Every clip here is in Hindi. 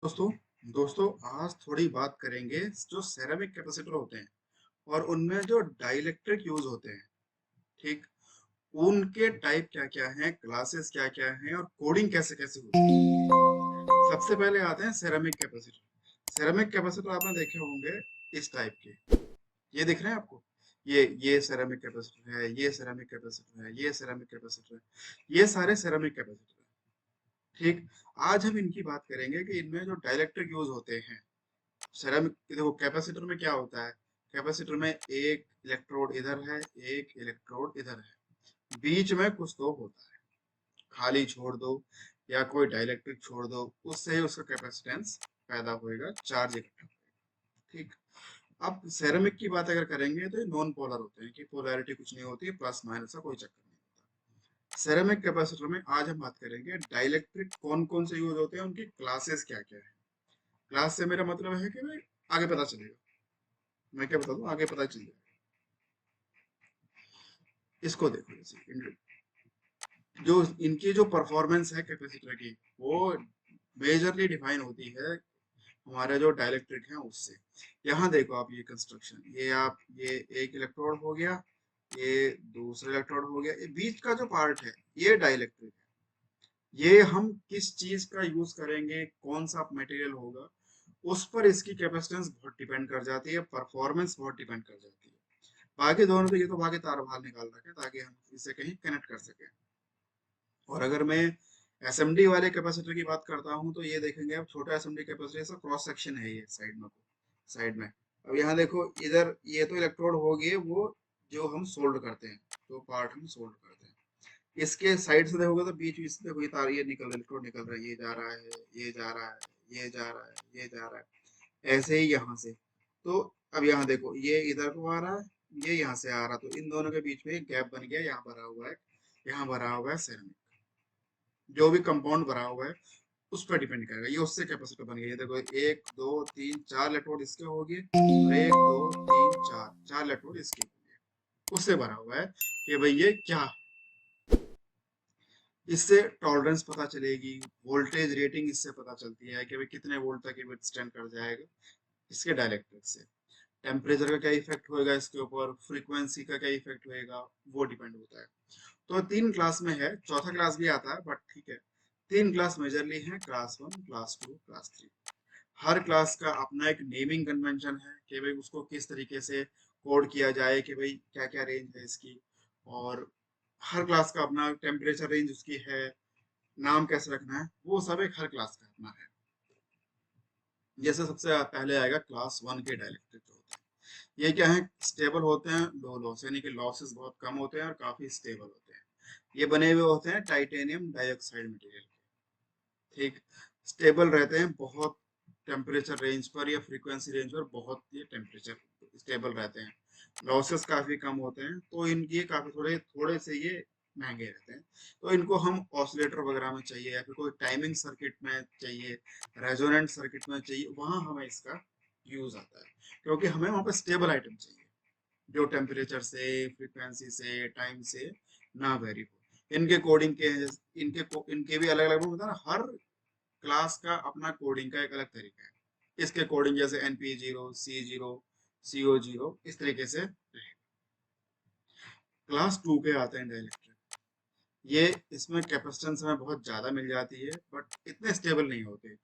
दोस्तों दोस्तों आज थोड़ी बात करेंगे जो सेरामिक कैपेसिटर होते हैं और उनमें जो डाइलेक्ट्रिक यूज होते हैं। ठीक, उनके टाइप क्या क्या हैं, क्लासेस क्या क्या हैं और कोडिंग कैसे कैसे होती है। सबसे पहले आते हैं सेरामिक कैपेसिटर। सेरामिक कैपेसिटर आपने देखे होंगे इस टाइप के। ये दिख रहे हैं आपको? ये सेरामिक कैपेसिटर है, ये सेरामिक कैपेसिटर है, ये सेरामिक कैपेसिटर है। ये सारे सेरामिक कैपेसिटर हैं। ठीक, आज हम इनकी बात करेंगे कि इनमें जो डाइलेक्ट्रिक यूज होते हैं। सेरामिक देखो, कैपेसिटर में क्या होता है? कैपेसिटर में एक इलेक्ट्रोड इधर है, एक इलेक्ट्रोड इधर है, बीच में कुछ तो होता है। खाली छोड़ दो या कोई डाइलेक्ट्रिक छोड़ दो, उससे ही उसका कैपेसिटेंस पैदा होएगा, चार्ज इकट्ठा होएगा। ठीक, अब सेरामिक की बात अगर करेंगे तो ये नॉन पोलर होते हैं कि पोलैरिटी कुछ नहीं होती, प्लस माइनस का कोई चक्कर नहीं होता। सेरामिक कैपेसिटर में आज हम बात करेंगे डाइलेक्ट्रिक कौन कौन से यूज होते हैं, उनकी क्लासेस क्या क्या है। क्लास से मेरा मतलब है कि भाई आगे पता चलेगा, मैं क्या बता दूं, आगे पता चल जाएगा। इसको देखो, जैसे जो इनकी जो परफॉर्मेंस है कैपेसिटर की, वो मेजरली डिफाइन होती है हमारे जो डाइलेक्ट्रिक है उससे। यहाँ देखो आप, ये कंस्ट्रक्शन, ये एक इलेक्ट्रोड हो गया, ये दूसरा इलेक्ट्रोड हो गया, ये बीच का जो पार्ट है ये डाइलेक्ट्रिक है। ये हम किस चीज का यूज करेंगे, कौन सा मटेरियल होगा, उस पर इसकी कैपेसिटेंस बहुत डिपेंड कर जाती है, परफॉर्मेंस बहुत डिपेंड कर जाती है। बाकी दोनों तो ये तो बाकी तार बाहर निकाल रखे हैं ताकि हम इसे कहीं कनेक्ट कर सकें। और अगर मैं एसएमडी वाले कैपेसिटर की बात करता हूँ तो ये देखेंगे आप, छोटा एसएमडी कैपेसिटर ऐसा क्रॉस सेक्शन है ये साइड में। अब यहाँ देखो, इधर ये तो इलेक्ट्रोड हो गए वो जो हम सोल्ड करते हैं, तो पार्ट हम सोल्ड करते हैं। इसके साइड से देखोगे तो बीच बीच से देखो, ये तार, ये निकल इलेक्ट्रोड निकल रहा है, ये जा रहा है, ये जा रहा है, ये जा रहा है, ये जा रहा है, ऐसे ही यहाँ से। तो अब यहाँ देखो, ये इधर को आ रहा है, ये यहाँ से आ रहा, तो इन दोनों के बीच में एक गैप बन गया, यहाँ भरा हुआ है, यहाँ भरा हुआ है सेरेमिक। जो भी कंपाउंड भरा हुआ है उस पर डिपेंड करेगा, ये उससे कैपेसिटर बन गया। ये देखो, एक दो तीन चार इलेक्ट्रोड इसके हो गए, और एक दो तीन चार चार इलेक्ट्रोड इसके हो गए, उससे भरा हुआ है कि भाई ये क्या। इससे टॉलरेंस पता चलेगी, वोल्टेज रेटिंग इससे पता चलती है कि भाई कितने वोल्ट तक ये विथस्टैंड कर जाएगा। इसके डायलेक्ट्रिक से टेम्परेचर का क्या इफेक्ट होएगा इसके ऊपर, फ्रीक्वेंसी का क्या इफेक्ट होएगा, वो डिपेंड होता है। तो तीन क्लास में है, चौथा क्लास भी आता है बट ठीक है। तीन क्लास मेजरली है, class one, class two, class three. हर क्लास का अपना एक नेमिंग कन्वेंशन है कि भाई उसको किस तरीके से कोड किया जाए, कि भाई क्या क्या रेंज है इसकी। और हर क्लास का अपना टेम्परेचर रेंज उसकी है, नाम कैसे रखना है, वो सब एक हर क्लास का अपना है। जैसे सबसे पहले आएगा क्लास वन के डायलेक्ट्रिक जो होते हैं। ये क्या है, स्टेबल होते हैं, लो लॉस, यानी कि लॉसेस बहुत कम होते हैं और काफी स्टेबल होते हैं। ये बने हुए होते हैं टाइटेनियम डाइऑक्साइड मटेरियल। ठीक, स्टेबल रहते हैं बहुत टेम्परेचर रेंज पर या फ्रीक्वेंसी रेंज पर, बहुत ये टेम्परेचर स्टेबल रहते हैं। लॉसेस काफी कम होते हैं, तो इनके काफी थोड़े थोड़े से ये महंगे रहते हैं। तो इनको हम ऑसिलेटर वगैरह में चाहिए या फिर कोई टाइमिंग सर्किट में चाहिए, रेजोनेंट सर्किट में चाहिए, वहां हमें इसका यूज आता है, क्योंकि हमें वहां पे स्टेबल आइटम चाहिए जो टेम्परेचर से, फ्रीक्वेंसी से, टाइम से ना वेरी हो। इनके कोडिंग के, इनके भी अलग अलग होता है ना, हर क्लास का अपना कोडिंग का एक अलग तरीका है। इसके कोडिंग जैसे NP0, C0, CO0, इस तरीके से रहेगा। क्लास टू के आते हैं डायलेक्ट्रिक। ये इसमें कैपेसिटेंस हमें बहुत ज्यादा मिल जाती है बट इतने स्टेबल नहीं होते।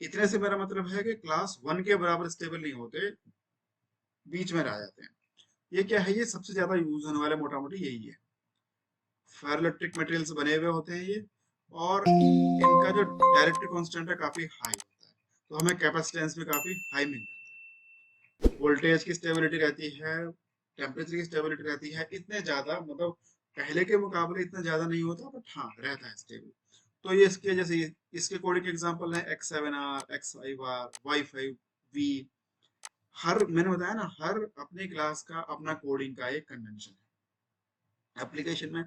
इतने से मेरा मतलब है कि क्लास वन के बराबर स्टेबल नहीं होते, बीच में रह जाते हैं। ये क्या है, ये सबसे ज्यादा यूज होने वाले मोटा मोटी यही है। फेरोइलेक्ट्रिक मटेरियल से बने हुए होते हैं ये, और इनका जो डायरेक्ट्रिक कांस्टेंट है काफी हाई होता है, तो हमें कैपेसिटेंस में काफी हाई मिल जाता है। वोल्टेज की स्टेबिलिटी रहती है, टेम्परेचर की स्टेबिलिटी रहती है, इतने ज्यादा मतलब पहले के मुकाबले इतना ज्यादा नहीं होता बट हाँ रहता है स्टेबल। तो ये इसके जैसे इसके कोडिंग के एग्जांपल है X7R, X5R, Y5V। हर, मैंने बताया ना, हर अपनी क्लास का अपना कोडिंग का एक कन्वेंशन है। एप्लीकेशन में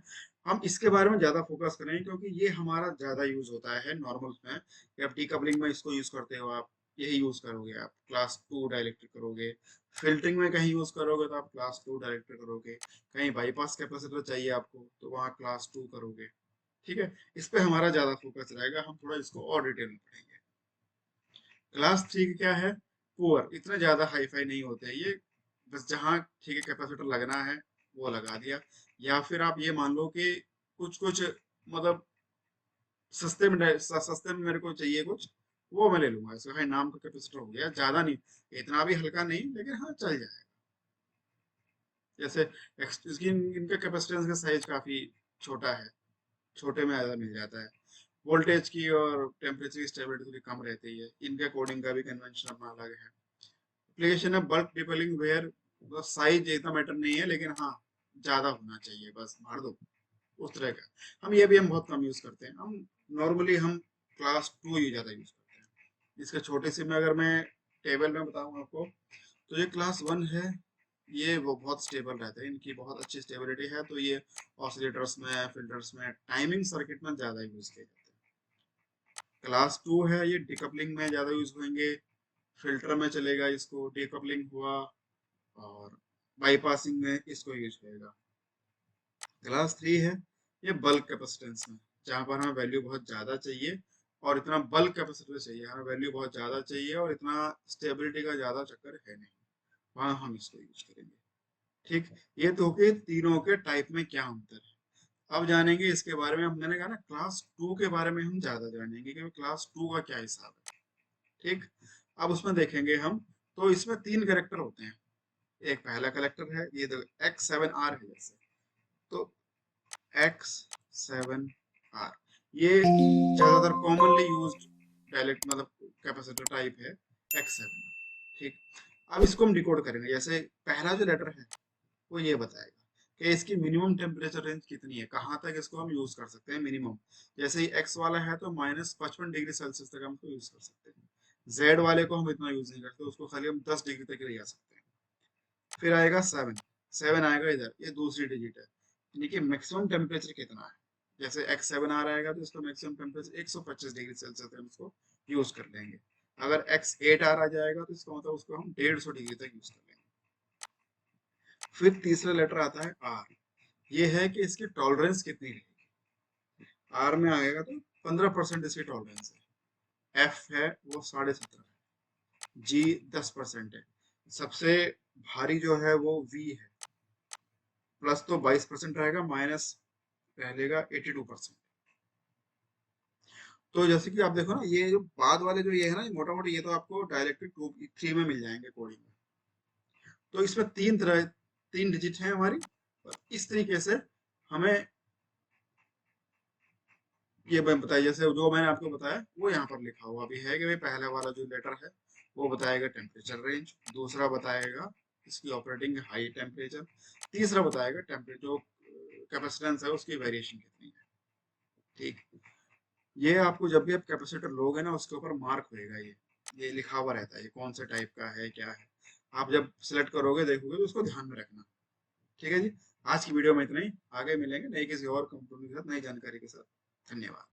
हम इसके बारे में ज्यादा फोकस करें क्योंकि ये हमारा ज्यादा यूज होता है नॉर्मल में। आप डीकपलिंग में इसको यूज करते हो, आप यही यूज करोगे, आप क्लास टू डायलेक्ट्रिक करोगे। फिल्टरिंग में कहीं यूज करोगे तो आप क्लास टू डायलेक्ट्रिक करोगे। कहीं बाईपास कैपेसिटर चाहिए आपको तो वहाँ क्लास टू करोगे। ठीक है, इस पे हमारा ज्यादा फोकस रहेगा, हम थोड़ा इसको और डिटेल में पढ़ेंगे। क्लास 3 क्या है, पुअर, इतने ज्यादा हाई फाई नहीं होते हैं ये, बस जहाँ ठीक है कैपेसिटर लगना है वो लगा दिया। या फिर आप ये मान लो कि कुछ कुछ मतलब सस्ते में मेरे को चाहिए कुछ, वो मैं ले लूंगा, इसका भाई नाम का कैपेसिटर हो गया, ज्यादा नहीं, इतना भी हल्का नहीं, लेकिन हाँ चल जाए। जैसे इसकी इनका कैपेसिटेंस का साइज काफी छोटा है, छोटे में ज्यादा मिल जाता है। वोल्टेज की और टेम्परेचर की स्टेबिलिटी थोड़ी कम रहती है, इनके कोडिंग का भी कन्वेंशन अपना अलग है। एप्लीकेशन है बल्क डिपेलिंग वेयर, साइज इतना मैटर नहीं है, लेकिन हाँ ज्यादा होना चाहिए, बस भर दो उस तरह का। हम बहुत कम यूज करते हैं, हम नॉर्मली हम क्लास 2 ही ज्यादा यूज करते हैं। इसके छोटे से में अगर मैं टेबल में बताऊं आपको, तो ये क्लास 1 है, ये वो बहुत स्टेबल रहते हैं, इनकी बहुत अच्छी स्टेबिलिटी है, तो ये ऑसिलेटर्स में, फिल्टर्स में, टाइमिंग सर्किट में ज्यादा यूज किए जाते हैं। क्लास 2 है, ये डिकपलिंग में ज्यादा यूज होंगे, फिल्टर में चलेगा, इसको डिकपलिंग हुआ, और बाईपासिंग में इसको यूज होएगा। क्लास 3 है, ये बल्क कैपेसिटेंस में, जहां पर हमें वैल्यू बहुत ज्यादा चाहिए, और इतना बल्क कैपेसिटर चाहिए, हमें वैल्यू बहुत ज्यादा चाहिए, और इतना स्टेबिलिटी का ज्यादा चक्कर है नहीं, वहां हम इसको यूज करेंगे। ठीक, ये तो के तीनों के टाइप में क्या अंतर है। अब जानेंगे इसके बारे में, हम मैंने कहा ना क्लास 2 के बारे में हम ज्यादा जानेंगे कि क्लास 2 का क्या हिसाब है। ठीक, अब उसमें देखेंगे हम, तो इसमें 3 कैरेक्टर होते हैं। एक पहला कलेक्टर है, ये देखो X7R है जैसे, तो X7R, ये ज्यादातर कॉमनली यूज्ड डायलेक्ट मतलब कैपेसिटर टाइप है X7R। ठीक, अब इसको हम डिकोड करेंगे, जैसे पहला जो लेटर है वो ये बताएगा कि इसकी मिनिमम टेम्परेचर रेंज कितनी है, कहाँ तक इसको हम यूज कर सकते हैं मिनिमम। जैसे ही एक्स वाला है तो -55 डिग्री सेल्सियस तक हम उसको यूज कर सकते हैं। जेड वाले को हम इतना यूज नहीं करते, उसको खाली हम 10 डिग्री तक ले जा सकते हैं। फिर आएगा 7, 7 आएगा इधर, ये दूसरी डिजिट है, यानी कि मैक्सिमम टेम्परेचर कितना है। जैसे X7 आ रहेगा तो इसका मैक्सिमम टेम्परेचर 125 डिग्री सेल्सियस हम इसको यूज कर लेंगे। अगर X8R आ जाएगा तो इसका मतलब उसको हम 150 डिग्री तक यूज कर लेंगे। फिर तीसरा लेटर आता है आर, ये है कि इसकी टॉलरेंस कितनी रहेगी। आर में आएगा तो 15% इसकी टॉलरेंस है। एफ है वो 17.5 है। जी 10% है। सबसे भारी जो है वो वी है, प्लस तो 22% रहेगा, माइनस रहेगा 82%। तो जैसे कि आप देखो ना, ये जो बाद वाले जो ये है ना, मोटा मोटी ये तो आपको डायरेक्टली 2 3 में मिल जाएंगे कोडिंग में। तो इसमें 3 डिजिट है हमारी, और इस तरीके से हमें ये मैं बताया, जैसे जो मैंने आपको बताया वो यहाँ पर लिखा हुआ भी है कि भाई पहला वाला जो लेटर है वो बताएगा टेम्परेचर रेंज, दूसरा बताएगा इसकी ऑपरेटिंग हाई टेम्परेचर, तीसरा बताएगा टेम्परेचर जो कैपेसिटेंस है उसकी वेरिएशन कितनी है। ठीक, ये आपको जब भी आप कैपेसिटर लोगे ना उसके ऊपर मार्क होएगा, ये लिखा हुआ रहता है ये कौन से टाइप का है क्या है। आप जब सिलेक्ट करोगे देखोगे तो उसको ध्यान में रखना। ठीक है जी, आज की वीडियो में इतना ही, आगे मिलेंगे नई किसी और कंपनी के साथ नई जानकारी के साथ। धन्यवाद।